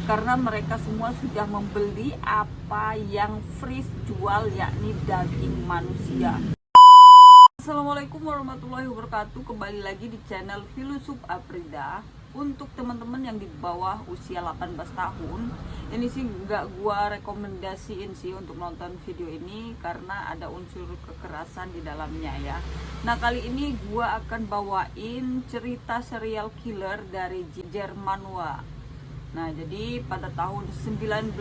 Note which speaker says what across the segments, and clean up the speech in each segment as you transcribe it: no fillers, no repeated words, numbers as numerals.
Speaker 1: karena mereka semua sudah membeli apa yang Fris jual, yakni daging manusia. Assalamualaikum warahmatullahi wabarakatuh. Kembali lagi di channel Filosof Aprida. Untuk teman-teman yang di bawah usia 18 tahun, ini sih nggak gua rekomendasiin sih untuk nonton video ini karena ada unsur kekerasan di dalamnya ya. Nah, kali ini gua akan bawain cerita serial killer dari Jerman wa. Nah, jadi pada tahun 1990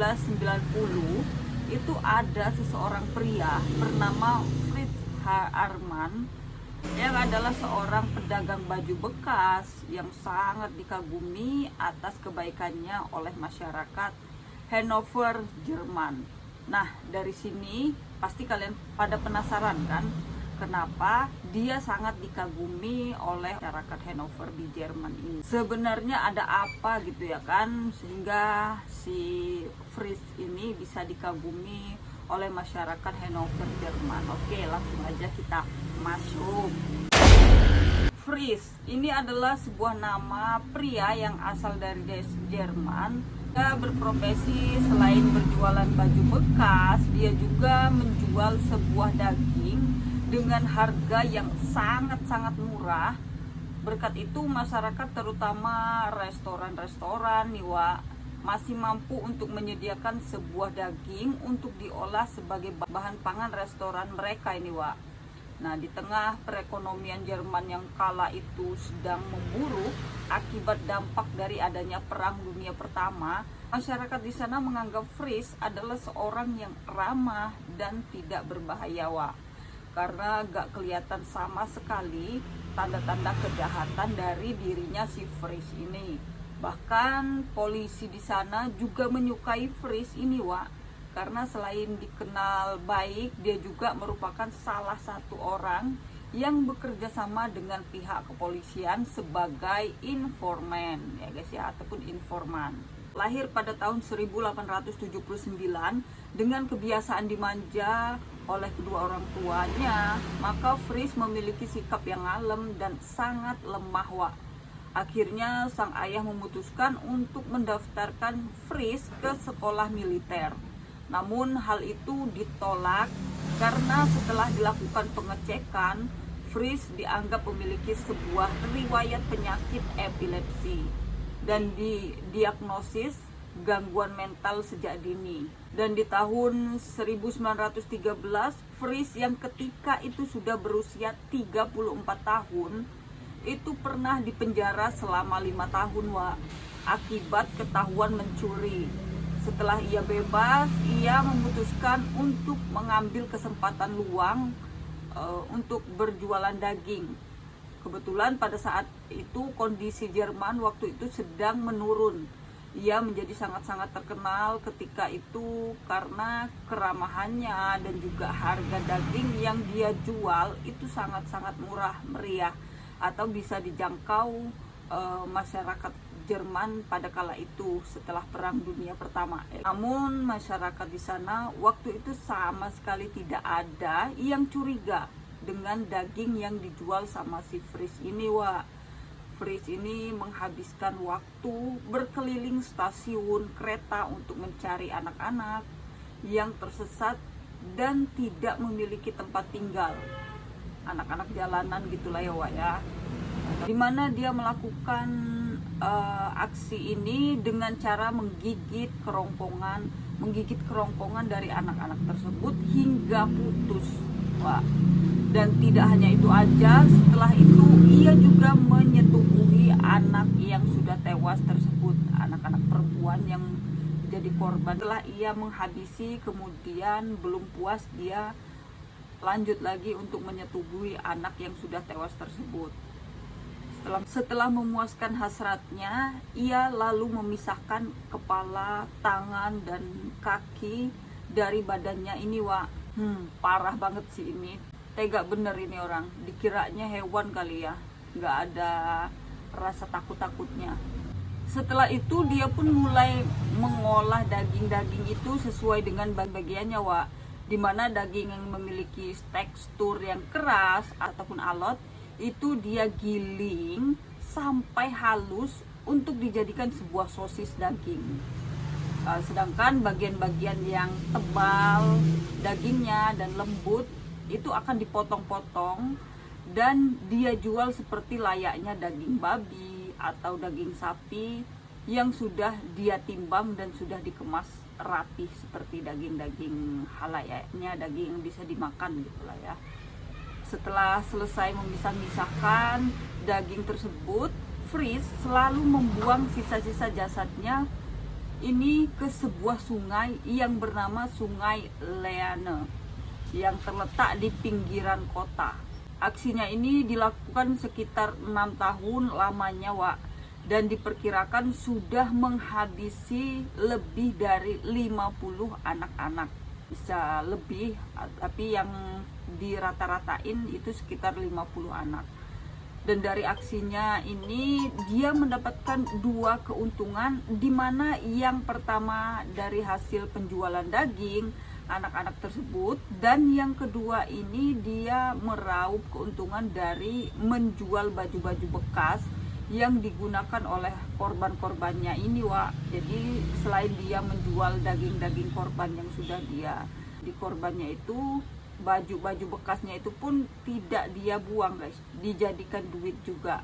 Speaker 1: itu ada seseorang pria bernama Fritz Haarmann yang adalah seorang pedagang baju bekas yang sangat dikagumi atas kebaikannya oleh masyarakat Hannover, Jerman. Nah, dari sini pasti kalian pada penasaran kan, kenapa dia sangat dikagumi oleh masyarakat Hannover di Jerman ini. Sebenarnya ada apa gitu ya kan, sehingga si Fritz ini bisa dikagumi oleh masyarakat Hannover, Jerman. Oke, langsung aja kita masuk. Fritz ini adalah sebuah nama pria yang asal dari Jerman. Dia berprofesi selain berjualan baju bekas, dia juga menjual sebuah daging dengan harga yang sangat-sangat murah. Berkat itu masyarakat terutama restoran-restoran nih Wak, masih mampu untuk menyediakan sebuah daging untuk diolah sebagai bahan pangan restoran mereka ini Wak. Nah, di tengah perekonomian Jerman yang kala itu sedang memburuk akibat dampak dari adanya Perang Dunia Pertama, masyarakat di sana menganggap Fritz adalah seorang yang ramah dan tidak berbahaya Wak. Karena gak kelihatan sama sekali tanda-tanda kejahatan dari dirinya si Fritz ini. Bahkan polisi di sana juga menyukai Fritz ini Wak, karena selain dikenal baik, dia juga merupakan salah satu orang yang bekerja sama dengan pihak kepolisian sebagai informan ya guys ya, ataupun informan. Lahir pada tahun 1879 dengan kebiasaan dimanja oleh kedua orang tuanya, maka Fritz memiliki sikap yang ngalem dan sangat lemah Wak. Akhirnya sang ayah memutuskan untuk mendaftarkan Fritz ke sekolah militer. Namun hal itu ditolak karena setelah dilakukan pengecekan, Fritz dianggap memiliki sebuah riwayat penyakit epilepsi dan didiagnosis gangguan mental sejak dini. Dan di tahun 1913, Fritz yang ketika itu sudah berusia 34 tahun itu pernah dipenjara selama 5 tahun Wak, akibat ketahuan mencuri. Setelah ia bebas, ia memutuskan untuk mengambil kesempatan luang untuk berjualan daging. Kebetulan pada saat itu kondisi Jerman waktu itu sedang menurun. Ia menjadi sangat-sangat terkenal ketika itu karena keramahannya dan juga harga daging yang dia jual itu sangat-sangat murah meriah atau bisa dijangkau masyarakat Jerman pada kala itu setelah Perang Dunia Pertama. Namun masyarakat di sana waktu itu sama sekali tidak ada yang curiga dengan daging yang dijual sama si Fritz ini Wak. Fritz ini menghabiskan waktu berkeliling stasiun kereta untuk mencari anak-anak yang tersesat dan tidak memiliki tempat tinggal. Anak-anak jalanan gitulah ya Wak ya. Dimana dia melakukan aksi ini dengan cara menggigit kerongkongan dari anak-anak tersebut hingga putus Wak. Dan tidak hanya itu aja, setelah itu ia juga menyetubuhi anak yang sudah tewas tersebut, anak-anak perempuan yang jadi korban. Setelah ia menghabisi, kemudian belum puas, dia lanjut lagi untuk menyetubuhi anak yang sudah tewas tersebut. Setelah memuaskan hasratnya, ia lalu memisahkan kepala, tangan, dan kaki dari badannya ini Wak. Parah banget sih ini. Tega bener ini orang. Dikiranya hewan kali ya, nggak ada rasa takut-takutnya. Setelah itu dia pun mulai mengolah daging-daging itu sesuai dengan bagiannya Wak. Dimana daging yang memiliki tekstur yang keras ataupun alot itu dia giling sampai halus untuk dijadikan sebuah sosis daging. Sedangkan bagian-bagian yang tebal dagingnya dan lembut itu akan dipotong-potong dan dia jual seperti layaknya daging babi atau daging sapi yang sudah dia timbang dan sudah dikemas rapih seperti daging-daging halayaknya, daging yang bisa dimakan gitulah ya. Setelah selesai memisah-misahkan daging tersebut, Fris selalu membuang sisa-sisa jasadnya ini ke sebuah sungai yang bernama Sungai Leane yang terletak di pinggiran kota. Aksinya ini dilakukan sekitar 6 tahun lamanya, Wak, dan diperkirakan sudah menghabisi lebih dari 50 anak-anak. Bisa lebih, tapi yang dirata-ratain itu sekitar 50 anak. Dan dari aksinya ini dia mendapatkan dua keuntungan, di mana yang pertama dari hasil penjualan daging anak-anak tersebut, dan yang kedua ini dia meraup keuntungan dari menjual baju-baju bekas yang digunakan oleh korban-korbannya ini, Wak. Jadi selain dia menjual daging-daging korban yang sudah dia dikorbannya itu, baju-baju bekasnya itu pun tidak dia buang, guys, dijadikan duit juga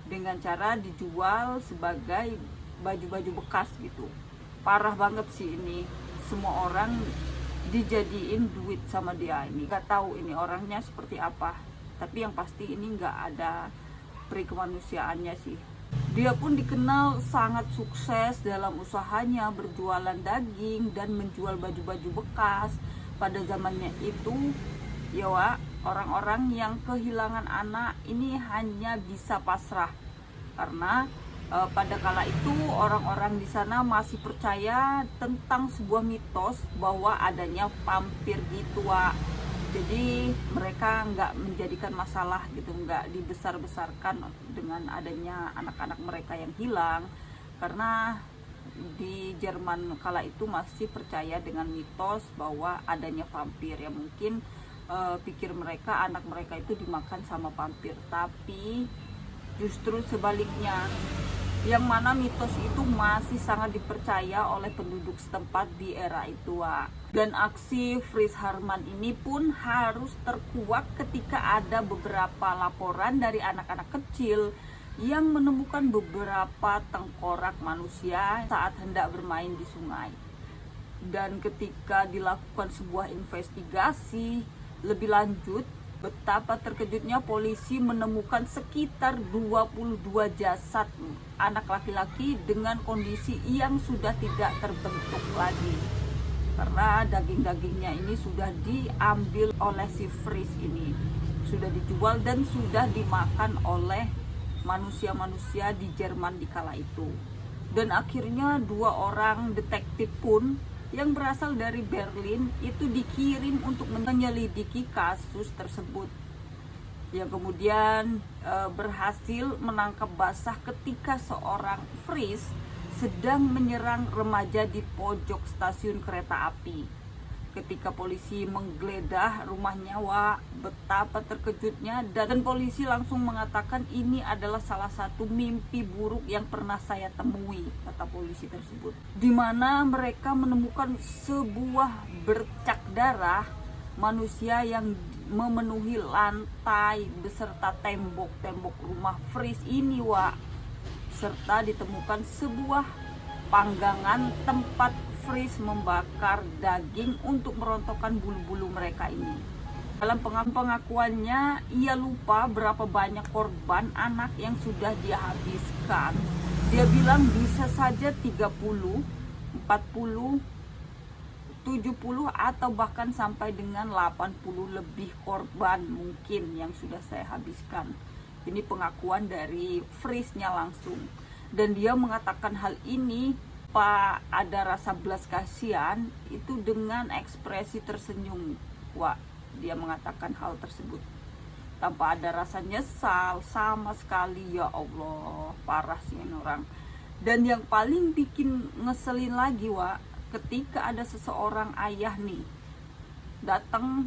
Speaker 1: dengan cara dijual sebagai baju-baju bekas gitu. Parah banget sih ini, semua orang dijadiin duit sama dia ini. Gak tahu ini orangnya seperti apa, tapi yang pasti ini gak ada peri kemanusiaannya sih. Dia pun dikenal sangat sukses dalam usahanya berjualan daging dan menjual baju-baju bekas. Pada zamannya itu, ya Wak, orang-orang yang kehilangan anak ini hanya bisa pasrah karena pada kala itu orang-orang di sana masih percaya tentang sebuah mitos bahwa adanya vampir gitu, Wak. Jadi mereka nggak menjadikan masalah gitu, nggak dibesar-besarkan dengan adanya anak-anak mereka yang hilang, karena di Jerman kala itu masih percaya dengan mitos bahwa adanya vampir. Ya mungkin pikir mereka anak mereka itu dimakan sama vampir, tapi justru sebaliknya, yang mana mitos itu masih sangat dipercaya oleh penduduk setempat di era itu, Wak. Dan aksi Fris Harman ini pun harus terkuak ketika ada beberapa laporan dari anak-anak kecil yang menemukan beberapa tengkorak manusia saat hendak bermain di sungai. Dan ketika dilakukan sebuah investigasi lebih lanjut, betapa terkejutnya polisi menemukan sekitar 22 jasad anak laki-laki dengan kondisi yang sudah tidak terbentuk lagi, karena daging-dagingnya ini sudah diambil oleh si Fris ini, sudah dijual dan sudah dimakan oleh manusia-manusia di Jerman di kala itu. Dan akhirnya dua orang detektif pun yang berasal dari Berlin itu dikirim untuk menyelidiki kasus tersebut, yang kemudian berhasil menangkap basah ketika seorang Fris sedang menyerang remaja di pojok stasiun kereta api. Ketika polisi menggeledah rumahnya, Wak, betapa terkejutnya, dan polisi langsung mengatakan ini adalah salah satu mimpi buruk yang pernah saya temui, kata polisi tersebut. Di mana mereka menemukan sebuah bercak darah manusia yang memenuhi lantai beserta tembok-tembok rumah Fris ini, Wak. Serta ditemukan sebuah panggangan tempat Fris membakar daging untuk merontokkan bulu-bulu mereka ini. Dalam pengakuannya, ia lupa berapa banyak korban anak yang sudah dia habiskan. Dia bilang bisa saja 30, 40, 70 atau bahkan sampai dengan 80 lebih korban mungkin yang sudah saya habiskan. Ini pengakuan dari Frisnya langsung. Dan dia mengatakan hal ini ada rasa belas kasihan itu dengan ekspresi tersenyum, Wak. Dia mengatakan hal tersebut tanpa ada rasa nyesal sama sekali. Ya Allah, parah sih ini orang. Dan yang paling bikin ngeselin lagi, Wak, ketika ada seseorang ayah nih datang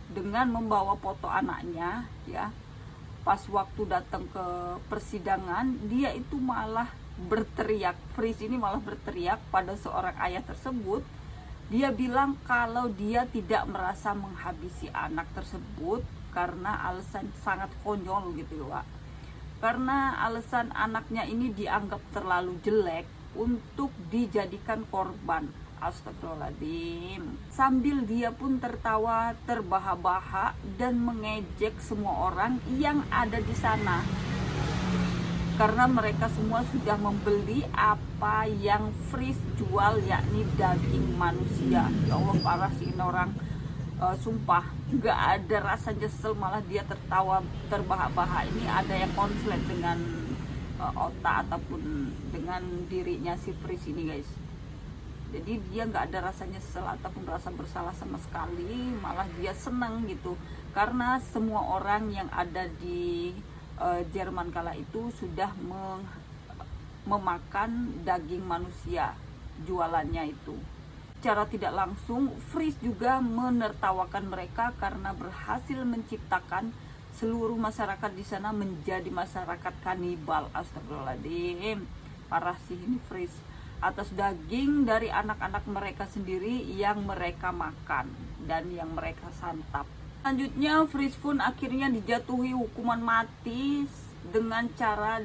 Speaker 1: dengan membawa foto anaknya, ya, pas waktu datang ke persidangan dia itu malah berteriak, Fris ini malah berteriak pada seorang ayah tersebut. Dia bilang kalau dia tidak merasa menghabisi anak tersebut karena alasan sangat konyol gitu ya, Pak. Karena alasan anaknya ini dianggap terlalu jelek untuk dijadikan korban. Astagfirullahaladzim. Sambil dia pun tertawa terbahak-bahak dan mengejek semua orang yang ada di sana, karena mereka semua sudah membeli apa yang Fris jual, yakni daging manusia. Ya Allah, parah sih ini orang. Sumpah nggak ada rasa nyesel, malah dia tertawa terbahak-bahak. Ini ada yang konslet dengan otak ataupun dengan dirinya si Fris ini, guys. Jadi dia nggak ada rasa nyesel ataupun rasa bersalah sama sekali, malah dia senang gitu, karena semua orang yang ada di Jerman kala itu sudah memakan daging manusia jualannya itu. Secara tidak langsung, Fris juga menertawakan mereka karena berhasil menciptakan seluruh masyarakat di sana menjadi masyarakat kanibal. Astagfirullahaladzim, parah sih ini Fris. Atas daging dari anak-anak mereka sendiri yang mereka makan dan yang mereka santap. Selanjutnya, Fris pun akhirnya dijatuhi hukuman mati dengan cara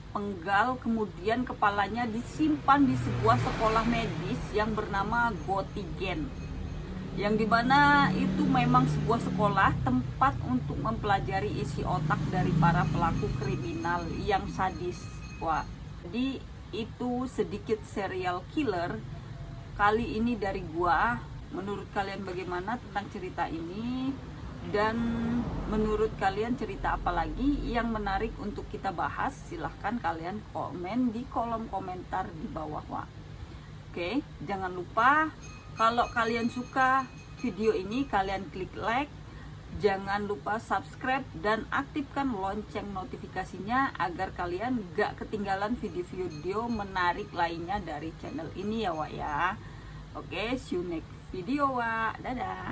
Speaker 1: penggal, kemudian kepalanya disimpan di sebuah sekolah medis yang bernama Göttingen, yang dimana itu memang sebuah sekolah tempat untuk mempelajari isi otak dari para pelaku kriminal yang sadis. Wah, jadi itu sedikit serial killer kali ini dari gua. Menurut kalian bagaimana tentang cerita ini? Dan menurut kalian cerita apa lagi yang menarik untuk kita bahas? Silahkan kalian komen di kolom komentar di bawah, Wak. Oke, jangan lupa kalau kalian suka video ini, kalian klik like. Jangan lupa subscribe dan aktifkan lonceng notifikasinya agar kalian gak ketinggalan video-video menarik lainnya dari channel ini ya, Wak ya. Oke, see you next video, Wak. Dadah.